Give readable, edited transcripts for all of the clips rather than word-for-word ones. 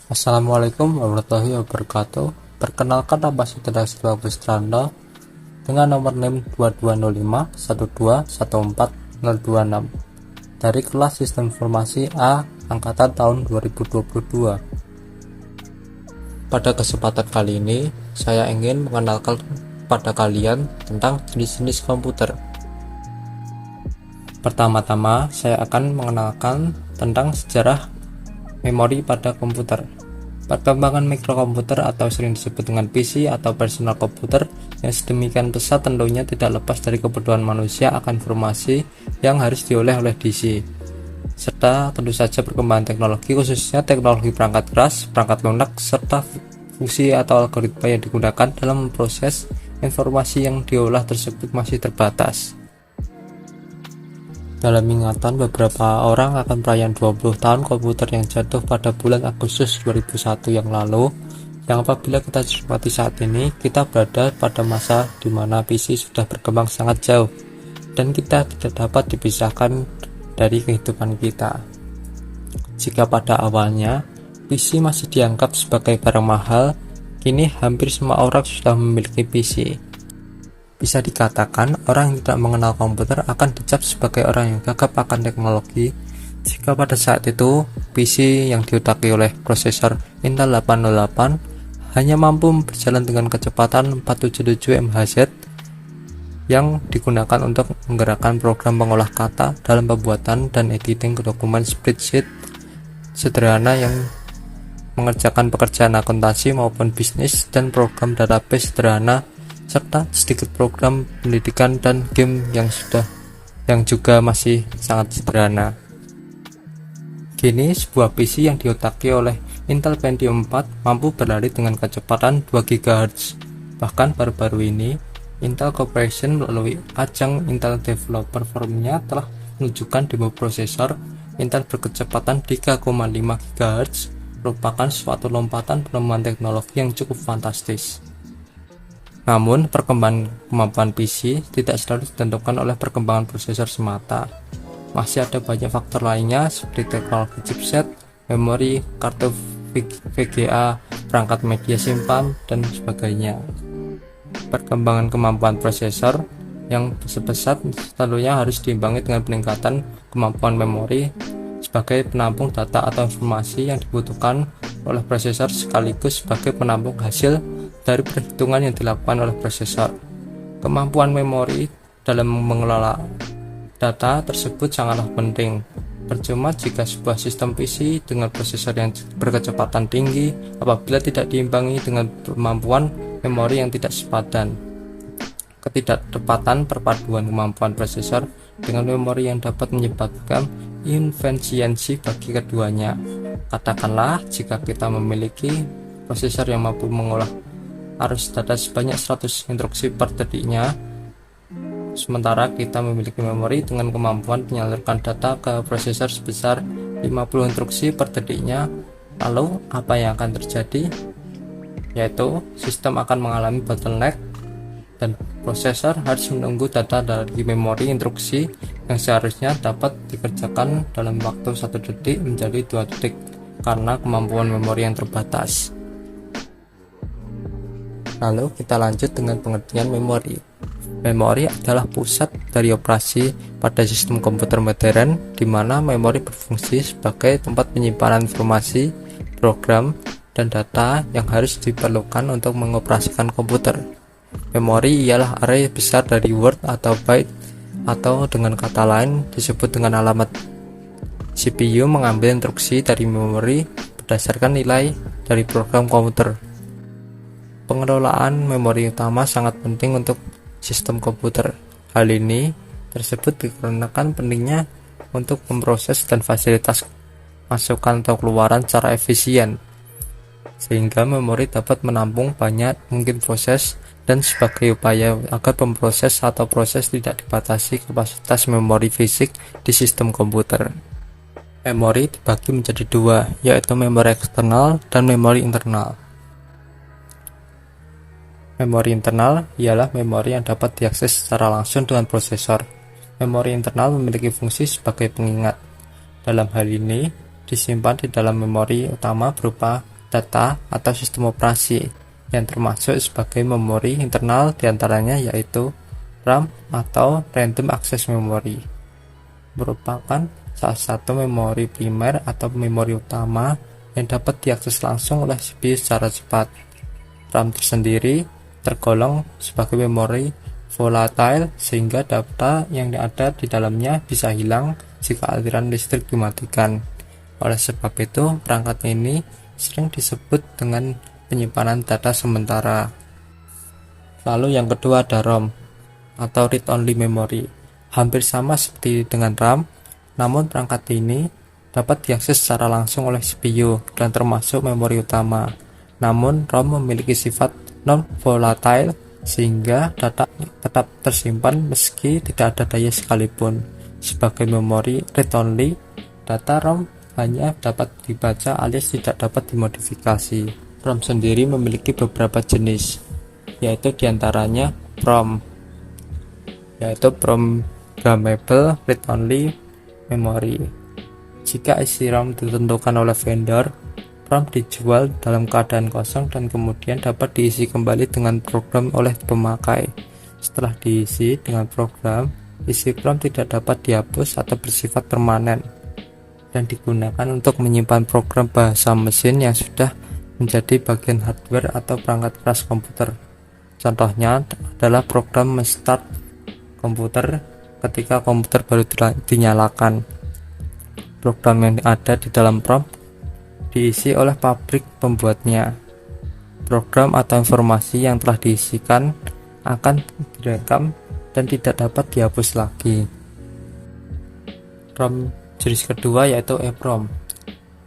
Assalamualaikum warahmatullahi wabarakatuh. Perkenalkan, nama saya Teddy Pustranda dengan nomor NIM 2205 1214026 dari kelas Sistem Informasi A angkatan tahun 2022. Pada kesempatan kali ini, saya ingin mengenalkan pada kalian tentang jenis-jenis komputer. Pertama-tama, saya akan mengenalkan tentang sejarah memori pada komputer. Perkembangan mikrokomputer atau sering disebut dengan PC atau personal komputer yang sedemikian pesat tentunya tidak lepas dari kebutuhan manusia akan informasi yang harus dioleh oleh DC, serta tentu saja perkembangan teknologi, khususnya teknologi perangkat keras, perangkat lunak, serta fungsi atau algoritma yang digunakan dalam memproses informasi yang diolah tersebut masih terbatas. Dalam ingatan beberapa orang akan perayaan 20 tahun komputer yang jatuh pada bulan Agustus 2001 yang lalu, yang apabila kita cermati saat ini, kita berada pada masa di mana PC sudah berkembang sangat jauh dan kita tidak dapat dipisahkan dari kehidupan kita. Jika pada awalnya PC masih dianggap sebagai barang mahal, kini hampir semua orang sudah memiliki PC. Bisa dikatakan, orang yang tidak mengenal komputer akan dicap sebagai orang yang gagap akan teknologi jika pada saat itu PC yang diotaki oleh prosesor Intel 808 hanya mampu berjalan dengan kecepatan 477 MHz yang digunakan untuk menggerakkan program pengolah kata dalam pembuatan dan editing dokumen spreadsheet sederhana yang mengerjakan pekerjaan akuntansi maupun bisnis dan program database sederhana, serta sedikit program pendidikan dan game yang juga masih sangat sederhana. Kini sebuah PC yang diotaki oleh Intel Pentium 4 mampu berlari dengan kecepatan 2 GHz. Bahkan baru-baru ini Intel Corporation melalui ajang Intel Developer Forum-nya telah menunjukkan demo prosesor Intel berkecepatan 3,5 GHz merupakan suatu lompatan penemuan teknologi yang cukup fantastis. Namun, perkembangan kemampuan PC tidak selalu ditentukan oleh perkembangan prosesor semata. Masih ada banyak faktor lainnya seperti teknologi chipset, memori, kartu VGA, perangkat media simpan, dan sebagainya. Perkembangan kemampuan prosesor yang sebesar tentunya harus diimbangi dengan peningkatan kemampuan memori sebagai penampung data atau informasi yang dibutuhkan oleh prosesor sekaligus sebagai penampung hasil dari perhitungan yang dilakukan oleh prosesor. Kemampuan memori dalam mengelola data tersebut sangatlah penting. Percuma jika sebuah sistem PC dengan prosesor yang berkecepatan tinggi apabila tidak diimbangi dengan kemampuan memori yang tidak sepadan. Ketidaktepatan perpaduan kemampuan prosesor dengan memori yang dapat menyebabkan inefisiensi bagi keduanya. Katakanlah jika kita memiliki prosesor yang mampu mengolah arus data sebanyak 100 instruksi per detiknya, sementara kita memiliki memori dengan kemampuan menyalurkan data ke prosesor sebesar 50 instruksi per detiknya, lalu apa yang akan terjadi? Yaitu sistem akan mengalami bottleneck dan prosesor harus menunggu data dari memori instruksi yang seharusnya dapat dikerjakan dalam waktu 1 detik menjadi 2 detik karena kemampuan memori yang terbatas. Lalu kita lanjut dengan pengertian memori. Memori adalah pusat dari operasi pada sistem komputer modern, di mana memori berfungsi sebagai tempat penyimpanan informasi, program, dan data yang harus diperlukan untuk mengoperasikan komputer. Memori ialah array besar dari word atau byte, atau dengan kata lain disebut dengan alamat. CPU mengambil instruksi dari memori berdasarkan nilai dari program komputer. Pengelolaan memori utama sangat penting untuk sistem komputer. Hal ini tersebut dikarenakan pentingnya untuk memproses dan fasilitas masukan atau keluaran secara efisien, sehingga memori dapat menampung banyak mungkin proses dan sebagai upaya agar pemproses atau proses tidak dibatasi kapasitas memori fisik di sistem komputer. Memori dibagi menjadi dua, yaitu memori eksternal dan memori internal. Memori internal ialah memori yang dapat diakses secara langsung dengan prosesor. Memori internal memiliki fungsi sebagai pengingat. Dalam hal ini, disimpan di dalam memori utama berupa data atau sistem operasi, yang termasuk sebagai memori internal diantaranya yaitu RAM atau Random Access Memory. Merupakan salah satu memori primer atau memori utama yang dapat diakses langsung oleh CPU secara cepat. RAM tersendiri tergolong sebagai memori volatile sehingga data yang ada di dalamnya bisa hilang jika aliran listrik dimatikan. Oleh sebab itu, perangkat ini sering disebut dengan penyimpanan data sementara. Lalu yang kedua ada ROM atau Read Only Memory. Hampir sama seperti dengan RAM, namun perangkat ini dapat diakses secara langsung oleh CPU dan termasuk memori utama. Namun ROM memiliki sifat non-volatile sehingga data tetap tersimpan meski tidak ada daya sekalipun. Sebagai memori read-only, data ROM hanya dapat dibaca alias tidak dapat dimodifikasi. ROM sendiri memiliki beberapa jenis, yaitu diantaranya PROM, yaitu Programmable Read-Only Memory. Jika isi ROM ditentukan oleh vendor, ROM dijual dalam keadaan kosong dan kemudian dapat diisi kembali dengan program oleh pemakai. Setelah diisi dengan program, isi ROM tidak dapat dihapus atau bersifat permanen dan digunakan untuk menyimpan program bahasa mesin yang sudah menjadi bagian hardware atau perangkat keras komputer. Contohnya adalah program menstart komputer ketika komputer baru dinyalakan. Program yang ada di dalam ROM diisi oleh pabrik pembuatnya. Program atau informasi yang telah diisikan akan direkam dan tidak dapat dihapus lagi. ROM jenis kedua yaitu EEPROM.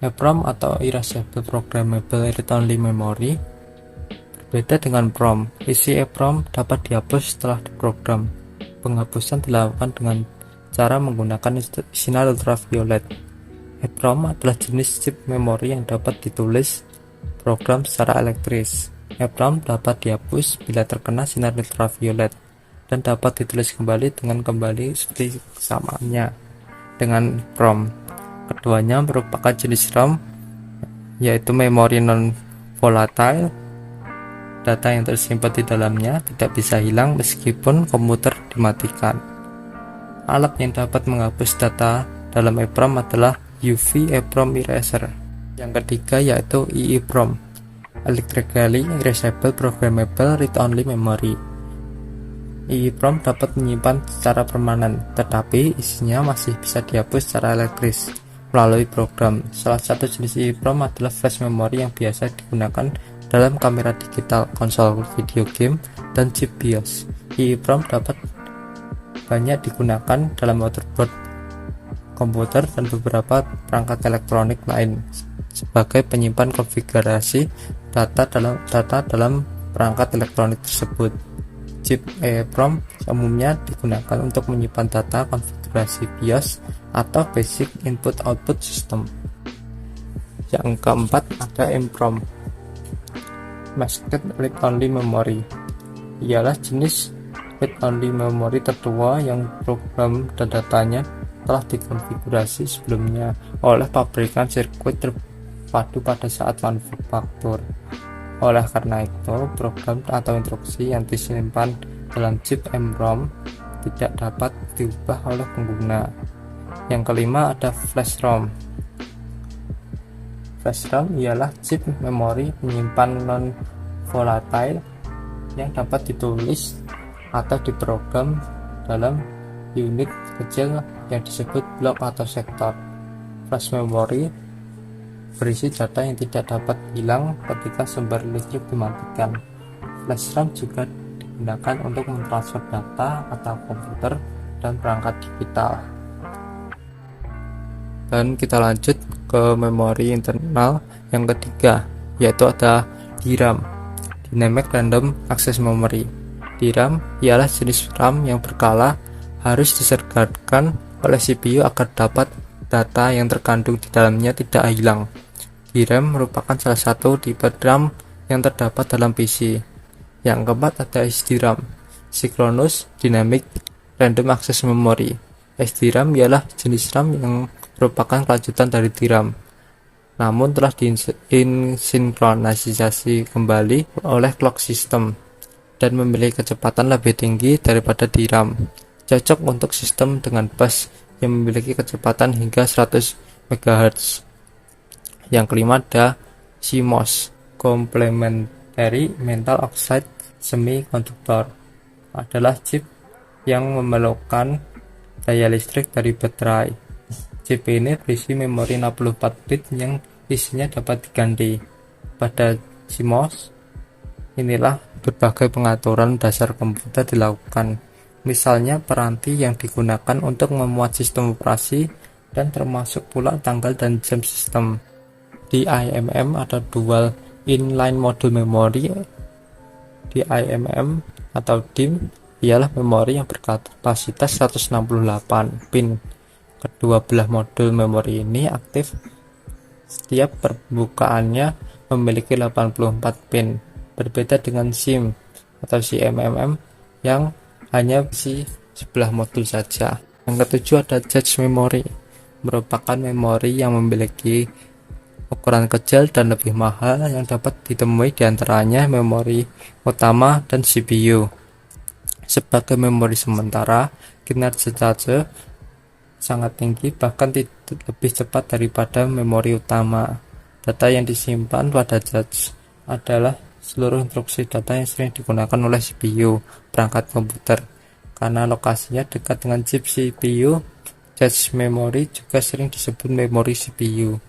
EEPROM atau Erasable Programmable Read-Only Memory berbeda dengan PROM. Isi EEPROM dapat dihapus setelah diprogram. Penghapusan dilakukan dengan cara menggunakan sinar ultraviolet. EEPROM adalah jenis chip memori yang dapat ditulis program secara elektris. EEPROM dapat dihapus bila terkena sinar ultraviolet dan dapat ditulis kembali dengan kembali seperti kesamaannya dengan PROM. Keduanya merupakan jenis ROM, yaitu memori non-volatile. Data yang tersimpan di dalamnya tidak bisa hilang meskipun komputer dimatikan. Alat yang dapat menghapus data dalam EEPROM adalah UV EEPROM Eraser. Yang ketiga yaitu EEPROM, Electrically Erasable Programmable Read-Only Memory. EEPROM dapat menyimpan secara permanen, tetapi isinya masih bisa dihapus secara elektris melalui program. Salah satu jenis EEPROM adalah flash memory yang biasa digunakan dalam kamera digital, konsol video game, dan chip BIOS. EEPROM dapat banyak digunakan dalam motherboard komputer dan beberapa perangkat elektronik lain sebagai penyimpan konfigurasi data dalam perangkat elektronik tersebut. Chip EEPROM umumnya digunakan untuk menyimpan data konfigurasi BIOS atau Basic Input Output System. Yang keempat ada EEPROM, Masked Read-Only Memory. Ialah jenis read-only memory tertua yang program dan datanya telah dikonfigurasi sebelumnya oleh pabrikan sirkuit terpadu pada saat manufaktur. Oleh karena itu, program atau instruksi yang disimpan dalam chip EEPROM tidak dapat diubah oleh pengguna. Yang kelima ada flash ROM. Flash ROM ialah chip memori penyimpan non-volatile yang dapat ditulis atau diprogram dalam unit kecil yang disebut blok atau sektor. Flash memory berisi data yang tidak dapat hilang ketika sumber listrik dimatikan. Flash RAM juga digunakan untuk mentransfer data atau komputer dan perangkat digital. Dan kita lanjut ke memori internal yang ketiga, yaitu ada DRAM, Dynamic Random Access Memory. DRAM ialah jenis RAM yang berkala harus disergakan oleh CPU agar dapat data yang terkandung di dalamnya tidak hilang. DRAM merupakan salah satu tipe RAM yang terdapat dalam PC. Yang keempat ada SDRAM, Synchronous Dynamic Random Access Memory. SDRAM ialah jenis RAM yang merupakan kelanjutan dari DRAM. namun telah disinkronisasi kembali oleh clock system dan memiliki kecepatan lebih tinggi daripada DRAM, cocok untuk sistem dengan bus yang memiliki kecepatan hingga 100 MHz. Yang kelima ada CMOS, Complementary Metal Oxide Semiconductor, adalah chip yang memerlukan daya listrik dari baterai. Chip ini berisi memori 64 bit yang isinya dapat diganti. Pada CMOS inilah berbagai pengaturan dasar komputer dilakukan, misalnya peranti yang digunakan untuk memuat sistem operasi dan termasuk pula tanggal dan jam sistem. Di IMM ada Dual Inline Module Memory. Di IMM atau DIMM ialah memori yang berkapasitas 168 pin. Kedua belah modul memori ini aktif. Setiap pembukaannya memiliki 84 pin, berbeda dengan SIM atau CMMM yang hanya berisi sebelah modul saja. Yang ketujuh ada Cache Memory, merupakan memori yang memiliki ukuran kecil dan lebih mahal yang dapat ditemui diantaranya memori utama dan CPU. Sebagai memori sementara, kinerja cache sangat tinggi, bahkan lebih cepat daripada memori utama. Data yang disimpan pada cache adalah seluruh instruksi data yang sering digunakan oleh CPU perangkat komputer. Karena lokasinya dekat dengan chip CPU, cache memory juga sering disebut memori CPU.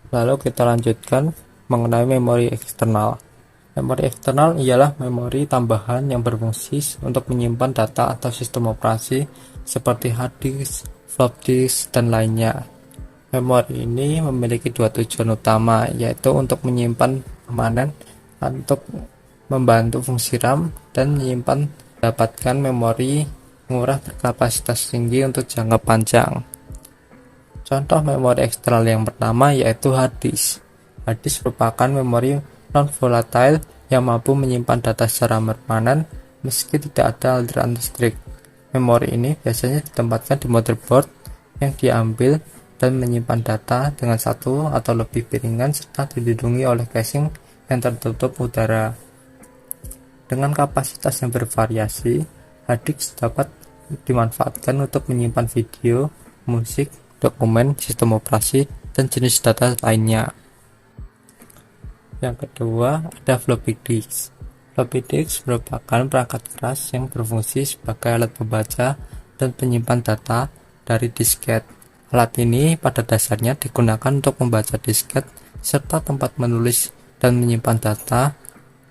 Lalu kita lanjutkan mengenai memori eksternal. Memori eksternal ialah memori tambahan yang berfungsi untuk menyimpan data atau sistem operasi seperti hard disk, flop disk, dan lainnya. Memori ini memiliki dua tujuan utama, yaitu untuk menyimpan permanen, untuk membantu fungsi RAM, dan menyimpan dapatkan memori murah berkapasitas tinggi untuk jangka panjang. Contoh memori eksternal yang pertama yaitu hard disk. Hard disk merupakan memori non-volatile yang mampu menyimpan data secara permanen meski tidak ada aliran listrik. Memori ini biasanya ditempatkan di motherboard yang diambil dan menyimpan data dengan satu atau lebih piringan serta dilindungi oleh casing yang tertutup udara. Dengan kapasitas yang bervariasi, hard disk dapat dimanfaatkan untuk menyimpan video, musik, dokumen, sistem operasi, dan jenis data lainnya. Yang kedua ada floppy disk. Floppy disk merupakan perangkat keras yang berfungsi sebagai alat pembaca dan penyimpan data dari disket. Alat ini pada dasarnya digunakan untuk membaca disket serta tempat menulis dan menyimpan data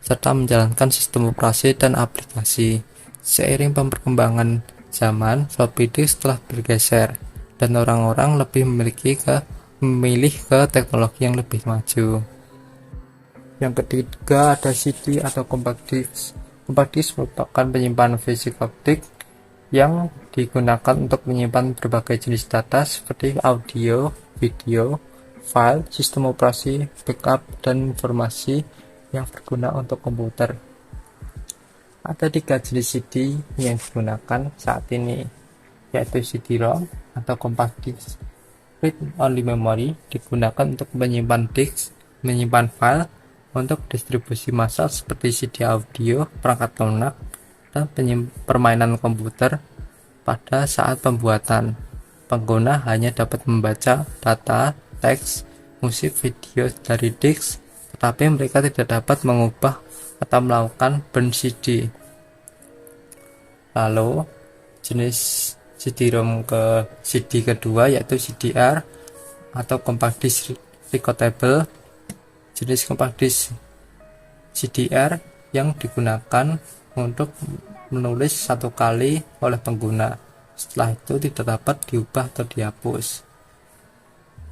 serta menjalankan sistem operasi dan aplikasi. Seiring perkembangan zaman, floppy disk telah bergeser dan orang-orang lebih memilih ke teknologi yang lebih maju. Yang ketiga ada CD atau compact disc. Compact disc merupakan penyimpanan fisik optik yang digunakan untuk menyimpan berbagai jenis data seperti audio, video, file, sistem operasi, backup, dan informasi yang berguna untuk komputer. Ada 3 jenis CD yang digunakan saat ini, yaitu CD-ROM atau compact disc. Read-only memory digunakan untuk menyimpan disk, menyimpan file untuk distribusi massal seperti CD audio, perangkat lunak, dan permainan komputer. Pada saat pembuatan, pengguna hanya dapat membaca data, teks, musik, video dari disk, tetapi mereka tidak dapat mengubah atau melakukan burn CD. Lalu, jenis CD-ROM ke CD kedua yaitu CDR atau compact disc recordable. Jenis compact disc CDR yang digunakan untuk menulis satu kali oleh pengguna, setelah itu tidak dapat diubah atau dihapus.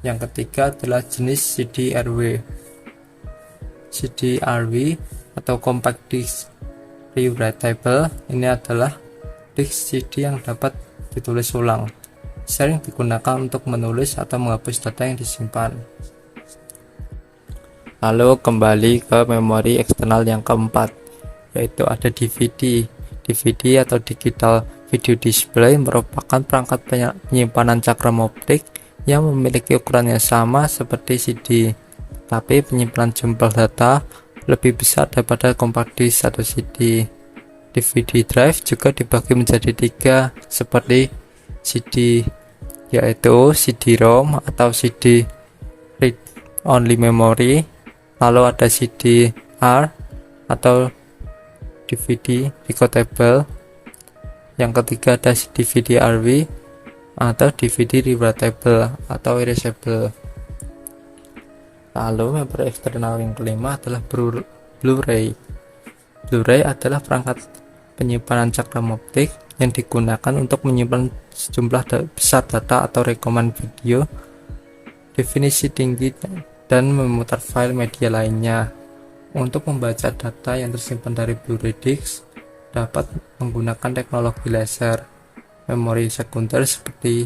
Yang ketiga adalah jenis CD-RW. CD-RW atau compact disc rewritable, ini adalah disk CD yang dapat ditulis ulang, sering digunakan untuk menulis atau menghapus data yang disimpan. Lalu kembali ke memori eksternal yang keempat, yaitu ada DVD. DVD atau digital video display merupakan perangkat penyimpanan cakram optik yang memiliki ukuran yang sama seperti CD, tapi penyimpanan jumlah data lebih besar daripada compact disk atau CD. DVD drive juga dibagi menjadi 3 seperti CD, yaitu CD-ROM atau CD read only memory, lalu ada CD-R atau DVD decodable, yang ketiga ada DVD-RW atau DVD rewritable atau erasable. Lalu member eksternal yang kelima adalah Blu-ray. Blu-ray adalah perangkat penyimpanan cakram optik yang digunakan untuk menyimpan sejumlah besar data atau rekaman video definisi tinggi dan memutar file media lainnya. Untuk membaca data yang tersimpan dari Blu-ray disc dapat menggunakan teknologi laser. Memori sekunder seperti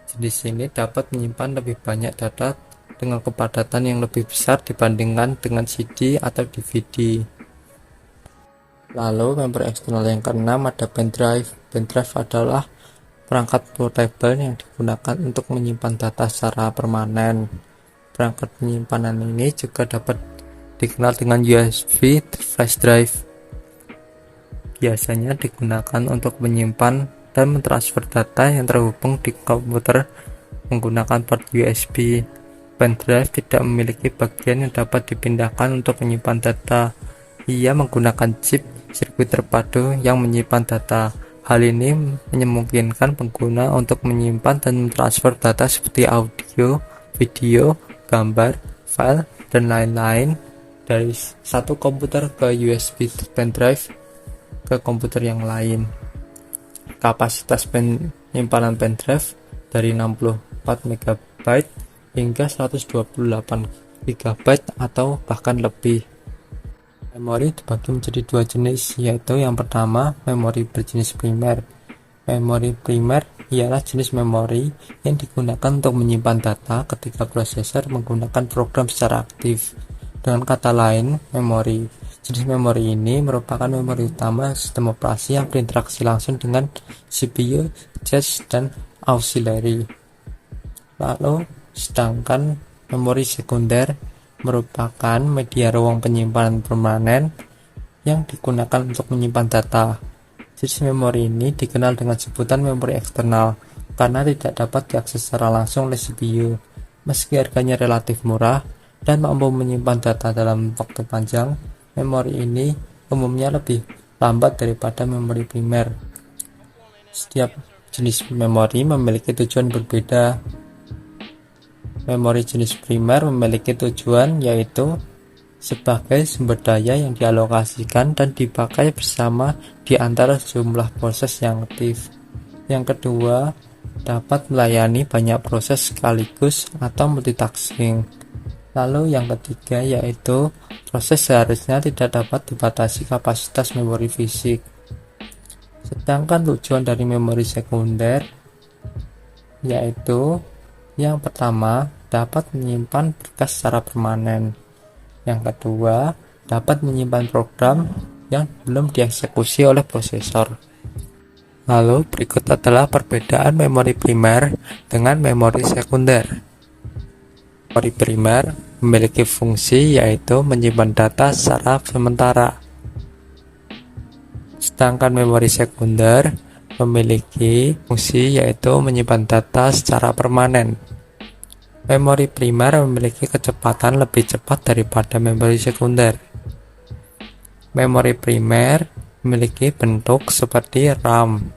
jenis ini dapat menyimpan lebih banyak data dengan kepadatan yang lebih besar dibandingkan dengan CD atau DVD. Lalu member eksternal yang keenam ada pendrive. Pendrive adalah perangkat portable yang digunakan untuk menyimpan data secara permanen. Perangkat penyimpanan ini juga dapat dikenal dengan USB flash drive. Biasanya digunakan untuk menyimpan dan mentransfer data yang terhubung di komputer menggunakan port USB. Pendrive tidak memiliki bagian yang dapat dipindahkan untuk menyimpan data. Ia menggunakan chip sirkuit terpadu yang menyimpan data. Hal ini memungkinkan pengguna untuk menyimpan dan mentransfer data seperti audio, video, gambar, file, dan lain-lain dari satu komputer ke USB pendrive ke komputer yang lain. Kapasitas penyimpanan pendrive dari 64 MB hingga 128 GB atau bahkan lebih. Memori dibagi menjadi 2 jenis, yaitu yang pertama memori berjenis primer. Memori primer ialah jenis memori yang digunakan untuk menyimpan data ketika prosesor menggunakan program secara aktif. Dengan kata lain, memori jenis memori ini merupakan memori utama sistem operasi yang berinteraksi langsung dengan CPU, cache, dan auxiliary. Lalu, sedangkan memori sekunder merupakan media ruang penyimpanan permanen yang digunakan untuk menyimpan data. Jenis memori ini dikenal dengan sebutan memori eksternal karena tidak dapat diakses secara langsung oleh CPU. Meski harganya relatif murah dan mampu menyimpan data dalam waktu panjang, memori ini umumnya lebih lambat daripada memori primer. Setiap jenis memori memiliki tujuan berbeda. Memori jenis primer memiliki tujuan yaitu sebagai sumber daya yang dialokasikan dan dipakai bersama di antara jumlah proses yang aktif. Yang kedua, dapat melayani banyak proses sekaligus atau multitasking. Lalu yang ketiga yaitu proses seharusnya tidak dapat dibatasi kapasitas memori fisik. Sedangkan tujuan dari memori sekunder yaitu yang pertama, dapat menyimpan berkas secara permanen. Yang kedua, dapat menyimpan program yang belum dieksekusi oleh prosesor. Lalu berikut adalah perbedaan memori primer dengan memori sekunder. Memori primer memiliki fungsi yaitu menyimpan data secara sementara. Sedangkan memori sekunder memiliki fungsi yaitu menyimpan data secara permanen. Memori primer memiliki kecepatan lebih cepat daripada memori sekunder. Memori primer memiliki bentuk seperti RAM.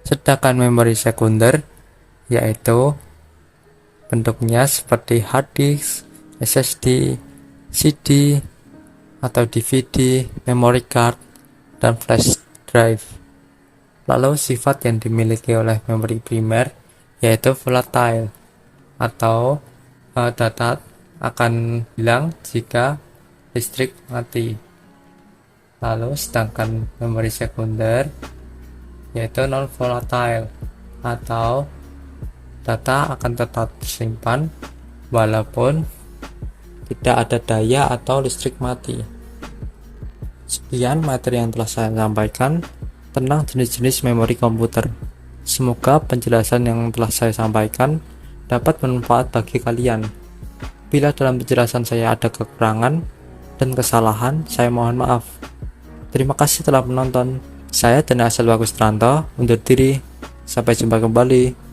Sedangkan memori sekunder yaitu bentuknya seperti hard disk, SSD, CD, atau DVD, memory card, dan flash drive. Lalu sifat yang dimiliki oleh memori primer yaitu volatile, atau data akan hilang jika listrik mati. Lalu sedangkan memori sekunder yaitu non volatile, atau data akan tetap tersimpan walaupun tidak ada daya atau listrik mati. Sekian materi yang telah saya sampaikan tentang jenis-jenis memori komputer. Semoga penjelasan yang telah saya sampaikan dapat bermanfaat bagi kalian. Bila dalam penjelasan saya ada kekurangan dan kesalahan, saya mohon maaf. Terima kasih telah menonton. Saya Dana Asal Bagustranto undur diri. Sampai jumpa kembali.